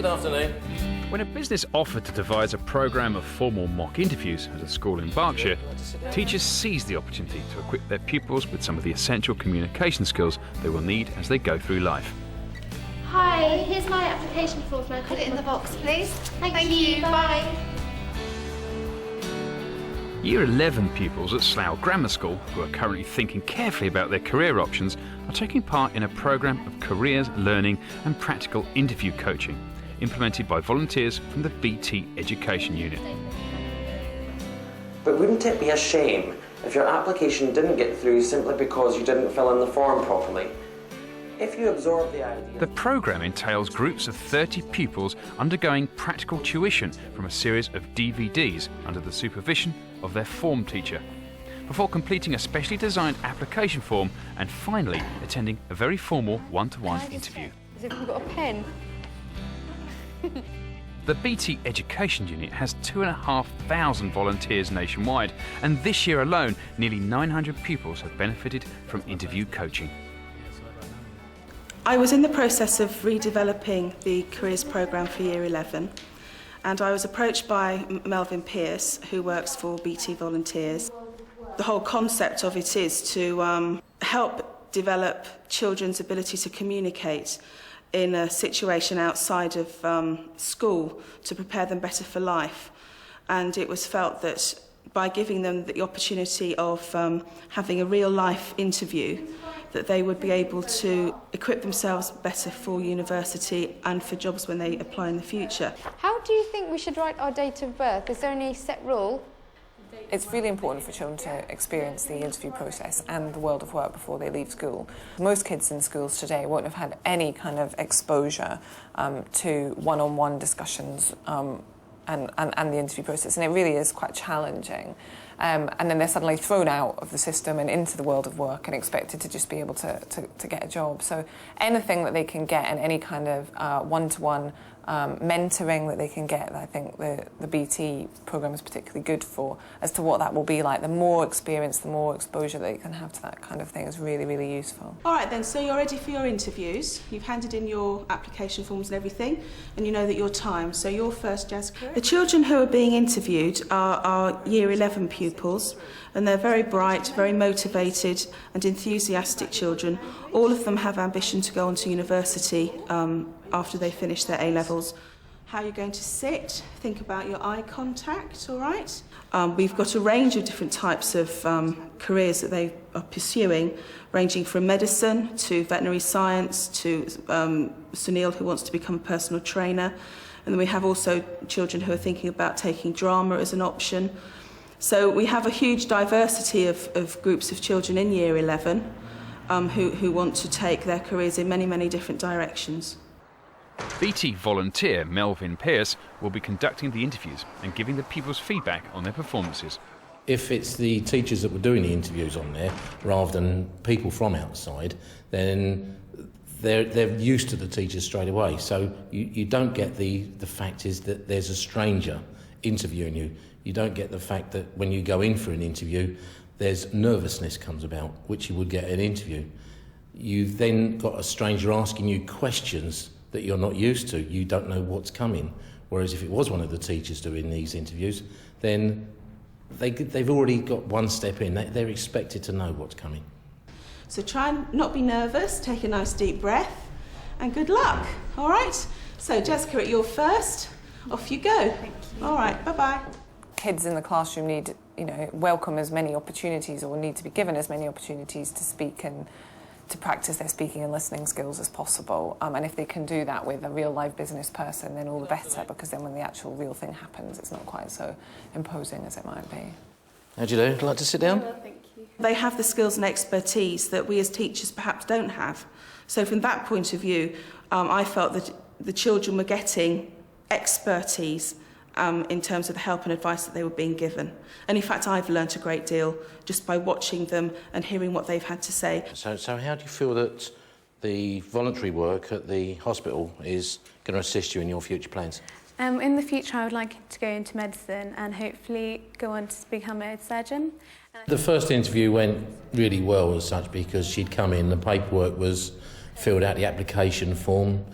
Good afternoon. When a business offered to devise a programme of formal mock interviews at a school in Berkshire, teachers seized the opportunity to equip their pupils with some of the essential communication skills they will need as they go through life. Hi, here's my application form. Can I put it in the box, please? Thank you. Bye. Year 11 pupils at Slough Grammar School, who are currently thinking carefully about their career options, are taking part in a programme of careers, learning and practical interview coaching, implemented by volunteers from the BT Education Unit. But wouldn't it be a shame if your application didn't get through simply because you didn't fill in the form properly? If you absorb the idea... The programme entails groups of 30 pupils undergoing practical tuition from a series of DVDs under the supervision of their form teacher, before completing a specially designed application form and finally attending a very formal one-to-one interview. Has everyone got a pen? The BT Education Unit has 2,500 volunteers nationwide, and this year alone, nearly 900 pupils have benefited from interview coaching. I was in the process of redeveloping the careers programme for Year 11, and I was approached by Melvin Pearce, who works for BT Volunteers. The whole concept of it is to help develop children's ability to communicate in a situation outside of school to prepare them better for life. And it was felt that by giving them the opportunity of having a real-life interview, that they would be able to equip themselves better for university and for jobs when they apply in the future. How do you think we should write our date of birth? Is there any set rule? It's really important for children to experience the interview process and the world of work before they leave school. Most kids in schools today won't have had any kind of exposure to one-on-one discussions and the interview process, and it really is quite challenging. And then they're suddenly thrown out of the system and into the world of work and expected to just be able to get a job. So anything that they can get and any kind of one-to-one mentoring that they can get, I think the BT programme is particularly good for, as to what that will be like. The more experience, the more exposure that you can have to that kind of thing is really, really useful. All right then, so you're ready for your interviews. You've handed in your application forms and everything, and you know that you're timed. So you're first, Jazz. The children who are being interviewed are Year 11 pupils, and they're very bright, very motivated and enthusiastic children. All of them have ambition to go on to university after they finish their A-levels. How you're going to sit, think about your eye contact, all right? We've got a range of different types of careers that they are pursuing, ranging from medicine to veterinary science to Sunil, who wants to become a personal trainer. And then we have also children who are thinking about taking drama as an option. So we have a huge diversity of groups of children in Year 11 who want to take their careers in many, many different directions. BT volunteer Melvin Pearce will be conducting the interviews and giving the pupils feedback on their performances. If it's the teachers that were doing the interviews on there, rather than people from outside, then they're used to the teachers straight away. So you don't get the fact is that there's a stranger interviewing you. You don't get the fact that when you go in for an interview, there's nervousness comes about, which you would get in an interview. You've then got a stranger asking you questions that you're not used to. You don't know what's coming. Whereas if it was one of the teachers doing these interviews, then they've already got one step in. They're expected to know what's coming. So try and not be nervous, take a nice deep breath, and good luck, all right? So Jessica, you're first. Off you go. Thank you. All right, bye-bye. Kids in the classroom need, welcome as many opportunities, or need to be given as many opportunities to speak and to practice their speaking and listening skills as possible. And if they can do that with a real live business person, then all the better, because then when the actual real thing happens, it's not quite so imposing as it might be. How'd you do? Would you like to sit down? Well, thank you. They have the skills and expertise that we as teachers perhaps don't have. So from that point of view, I felt that the children were getting expertise in terms of the help and advice that they were being given. And in fact, I've learnt a great deal just by watching them and hearing what they've had to say. So how do you feel that the voluntary work at the hospital is going to assist you in your future plans? In the future, I would like to go into medicine and hopefully go on to become a surgeon. The first interview went really well as such, because she'd come in, the paperwork was filled out, the application form,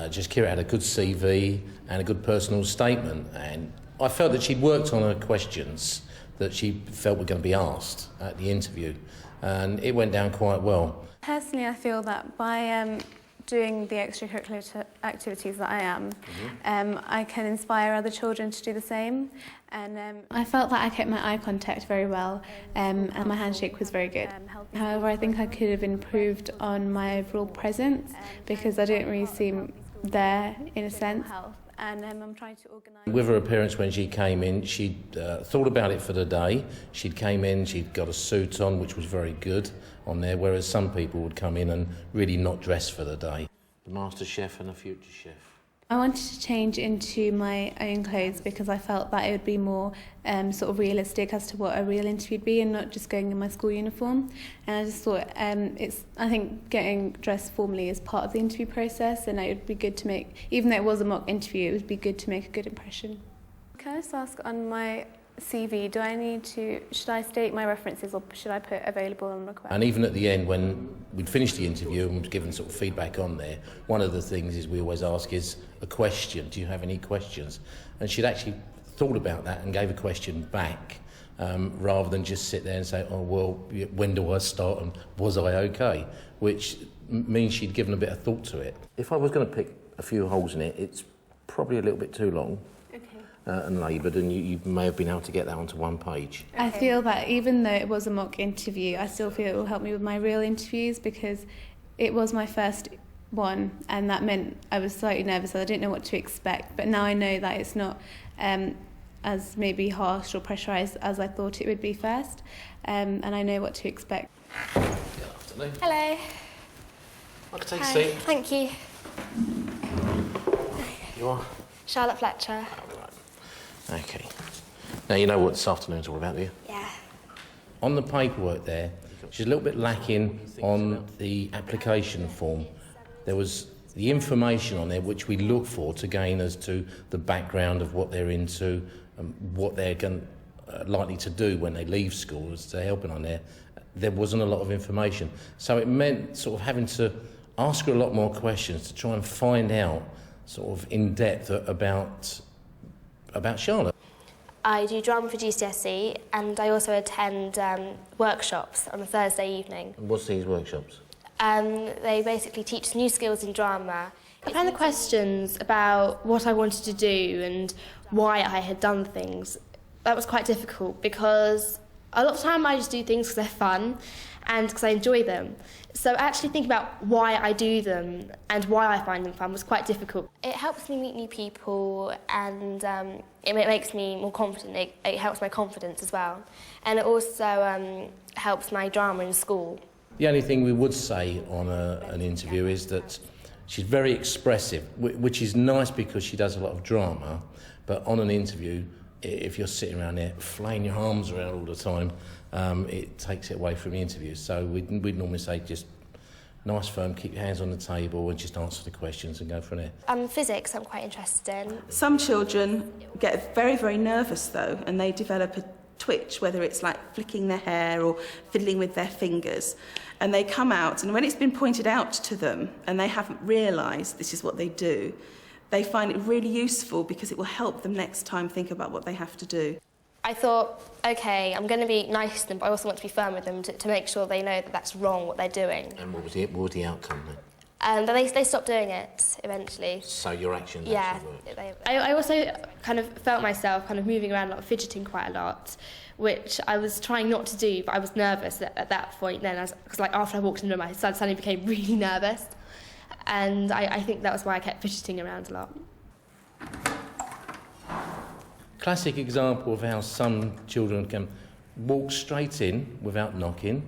just Kira had a good CV and a good personal statement, and I felt that she'd worked on her questions that she felt were going to be asked at the interview, and it went down quite well. Personally, I feel that by doing the extracurricular activities that I am, I can inspire other children to do the same. And I felt that I kept my eye contact very well, and my handshake was very good. However, I think I could have improved on my overall presence because I didn't really seem there in a sense. And I'm trying to organise. With her appearance when she came in, she'd thought about it for the day. She'd came in, she'd got a suit on, which was very good on there, whereas some people would come in and really not dress for the day. The master chef and the future chef. I wanted to change into my own clothes because I felt that it would be more sort of realistic as to what a real interview would be and not just going in my school uniform. And I just thought I think getting dressed formally is part of the interview process, and it would be good to make, even though it was a mock interview, it would be good to make a good impression. Can I just ask, on my CV, should I state my references or should I put available on request? And even at the end, when we'd finished the interview and was given sort of feedback on there, one of the things is we always ask is a question. Do you have any questions? And she'd actually thought about that and gave a question back, rather than just sit there and say, oh, well, when do I start and was I okay? Which means she'd given a bit of thought to it. If I was going to pick a few holes in it, it's probably a little bit too long. And laboured, and you may have been able to get that onto one page. I feel that even though it was a mock interview, I still feel it will help me with my real interviews because it was my first one, and that meant I was slightly nervous. I didn't know what to expect, but now I know that it's not as maybe harsh or pressurised as I thought it would be first, and I know what to expect. Good afternoon. Hello. I can take a seat. Thank you. You are? Charlotte Fletcher. Okay. Now you know what this afternoon's all about, do you? Yeah. On the paperwork there, she's a little bit lacking on the application form. There was the information on there which we look for to gain as to the background of what they're into and what they're likely to do when they leave school as to helping on there. There wasn't a lot of information. So it meant sort of having to ask her a lot more questions to try and find out sort of in depth about Charlotte. I do drama for GCSE and I also attend workshops on a Thursday evening. And what's these workshops? They basically teach new skills in drama. I found the questions about what I wanted to do and why I had done things, that was quite difficult because a lot of the time I just do things because they're fun and because I enjoy them. So actually thinking about why I do them and why I find them fun was quite difficult. It helps me meet new people and it makes me more confident. It helps my confidence as well. And it also helps my drama in school. The only thing we would say on an interview is that she's very expressive, which is nice because she does a lot of drama, but on an interview, if you're sitting around there flaying your arms around all the time, it takes it away from the interview. So we'd normally say just nice firm, keep your hands on the table and just answer the questions and go from there. Physics I'm quite interested in. Some children get very, very nervous though, and they develop a twitch, whether it's like flicking their hair or fiddling with their fingers, and they come out, and when it's been pointed out to them and they haven't realised this is what they do, they find it really useful because it will help them next time think about what they have to do. I thought, okay, I'm going to be nice to them, but I also want to be firm with them to make sure they know that that's wrong, what they're doing. And what was the outcome then? But they stopped doing it eventually. So your actions yeah, actually worked? I also kind of felt myself kind of moving around a lot, fidgeting quite a lot, which I was trying not to do, but I was nervous at that point then, because like after I walked in the room, I suddenly became really nervous. And I think that was why I kept fidgeting around a lot. Classic example of how some children can walk straight in without knocking,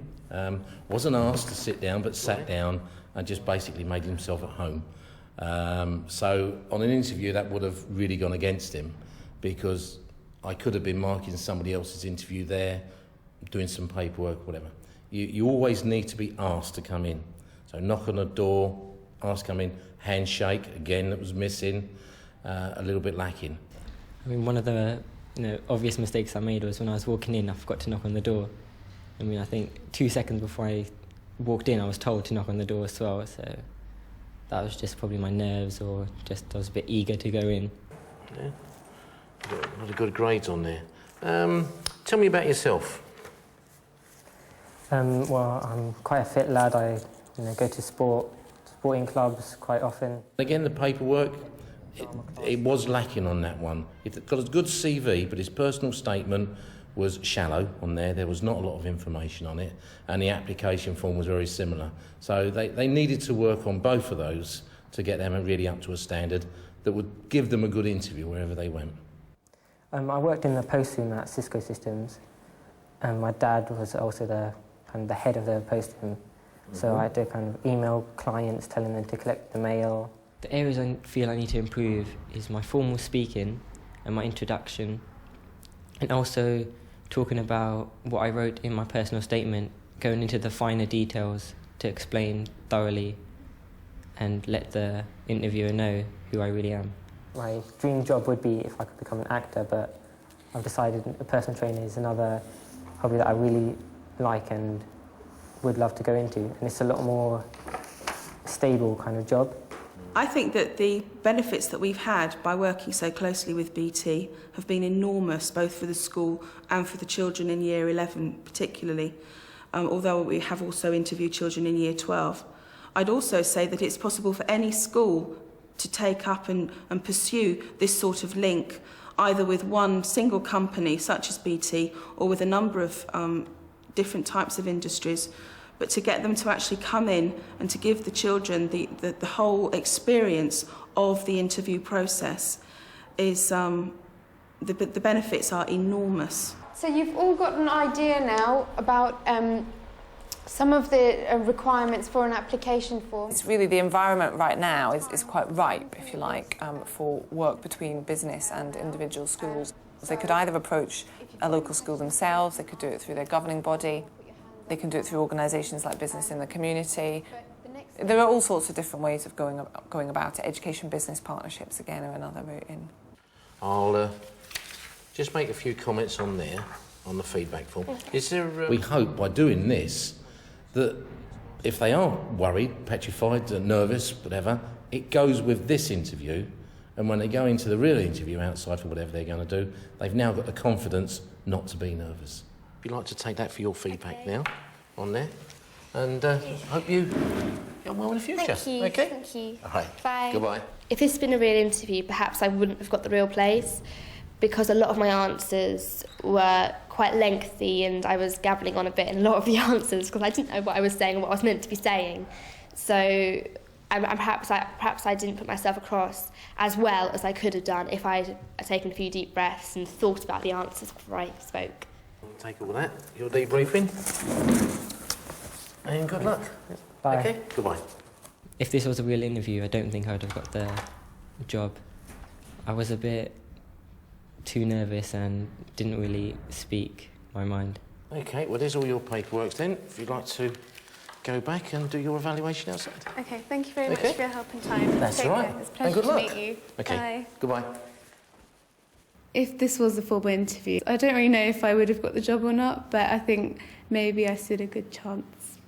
wasn't asked to sit down but sat down and just basically made himself at home. So on an interview that would have really gone against him because I could have been marking somebody else's interview there, doing some paperwork, whatever. You always need to be asked to come in. So knock on the door, ask to come in, handshake, again that was missing, a little bit lacking. I mean, one of the obvious mistakes I made was when I was walking in, I forgot to knock on the door. I mean, I think 2 seconds before I walked in, I was told to knock on the door as well. So, that was just probably my nerves, or just I was a bit eager to go in. Yeah, got a lot of good grades on there. Tell me about yourself. Well, I'm quite a fit lad. I go to sporting clubs quite often. Again, the paperwork, it was lacking on that one. It got a good CV, but his personal statement was shallow on there. There was not a lot of information on it, and the application form was very similar. So they needed to work on both of those to get them really up to a standard that would give them a good interview wherever they went. I worked in the post room at Cisco Systems, and my dad was also the head of the post room. So I had to kind of email clients telling them to collect the mail. The areas I feel I need to improve is my formal speaking and my introduction, and also talking about what I wrote in my personal statement, going into the finer details to explain thoroughly and let the interviewer know who I really am. My dream job would be if I could become an actor, but I've decided a personal trainer is another hobby that I really like and would love to go into, and it's a lot more stable kind of job. I think that the benefits that we've had by working so closely with BT have been enormous, both for the school and for the children in Year 11 particularly, although we have also interviewed children in Year 12. I'd also say that it's possible for any school to take up and pursue this sort of link, either with one single company such as BT or with a number of different types of industries, but to get them to actually come in and to give the children the whole experience of the interview process is the benefits are enormous. So you've all got an idea now about some of the requirements for an application form. It's really the environment right now is quite ripe, if you like, for work between business and individual schools. They could either approach a local school themselves, they could do it through their governing body, they can do it through organisations like Business in the Community. There are all sorts of different ways of going about it. Education-business partnerships, again, are another route in. I'll just make a few comments on there, on the feedback form. Is there? We hope by doing this that if they are worried, petrified, nervous, whatever, it goes with this interview, and when they go into the real interview outside for whatever they're going to do, they've now got the confidence not to be nervous. If you'd like to take that for your feedback now, on there, and hope you get on well in the future. Thank you. Okay? Thank you. All right. Bye. Goodbye. If this had been a real interview, perhaps I wouldn't have got the real place, because a lot of my answers were quite lengthy and I was gabbling on a bit in a lot of the answers because I didn't know what I was saying and what I was meant to be saying. So perhaps I didn't put myself across as well as I could have done if I'd taken a few deep breaths and thought about the answers before I spoke. Take all that, your debriefing, and good luck. Bye. Okay, goodbye. If this was a real interview, I don't think I would have got the job. I was a bit too nervous and didn't really speak my mind. Okay, well there's all your paperwork then. If you'd like to go back and do your evaluation outside. Okay, thank you very much for your help and time. That's Take all right. care. It's a pleasure And good to luck. meet you. Okay, Bye. goodbye. If this was a formal interview, I don't really know if I would have got the job or not, but I think maybe I stood a good chance.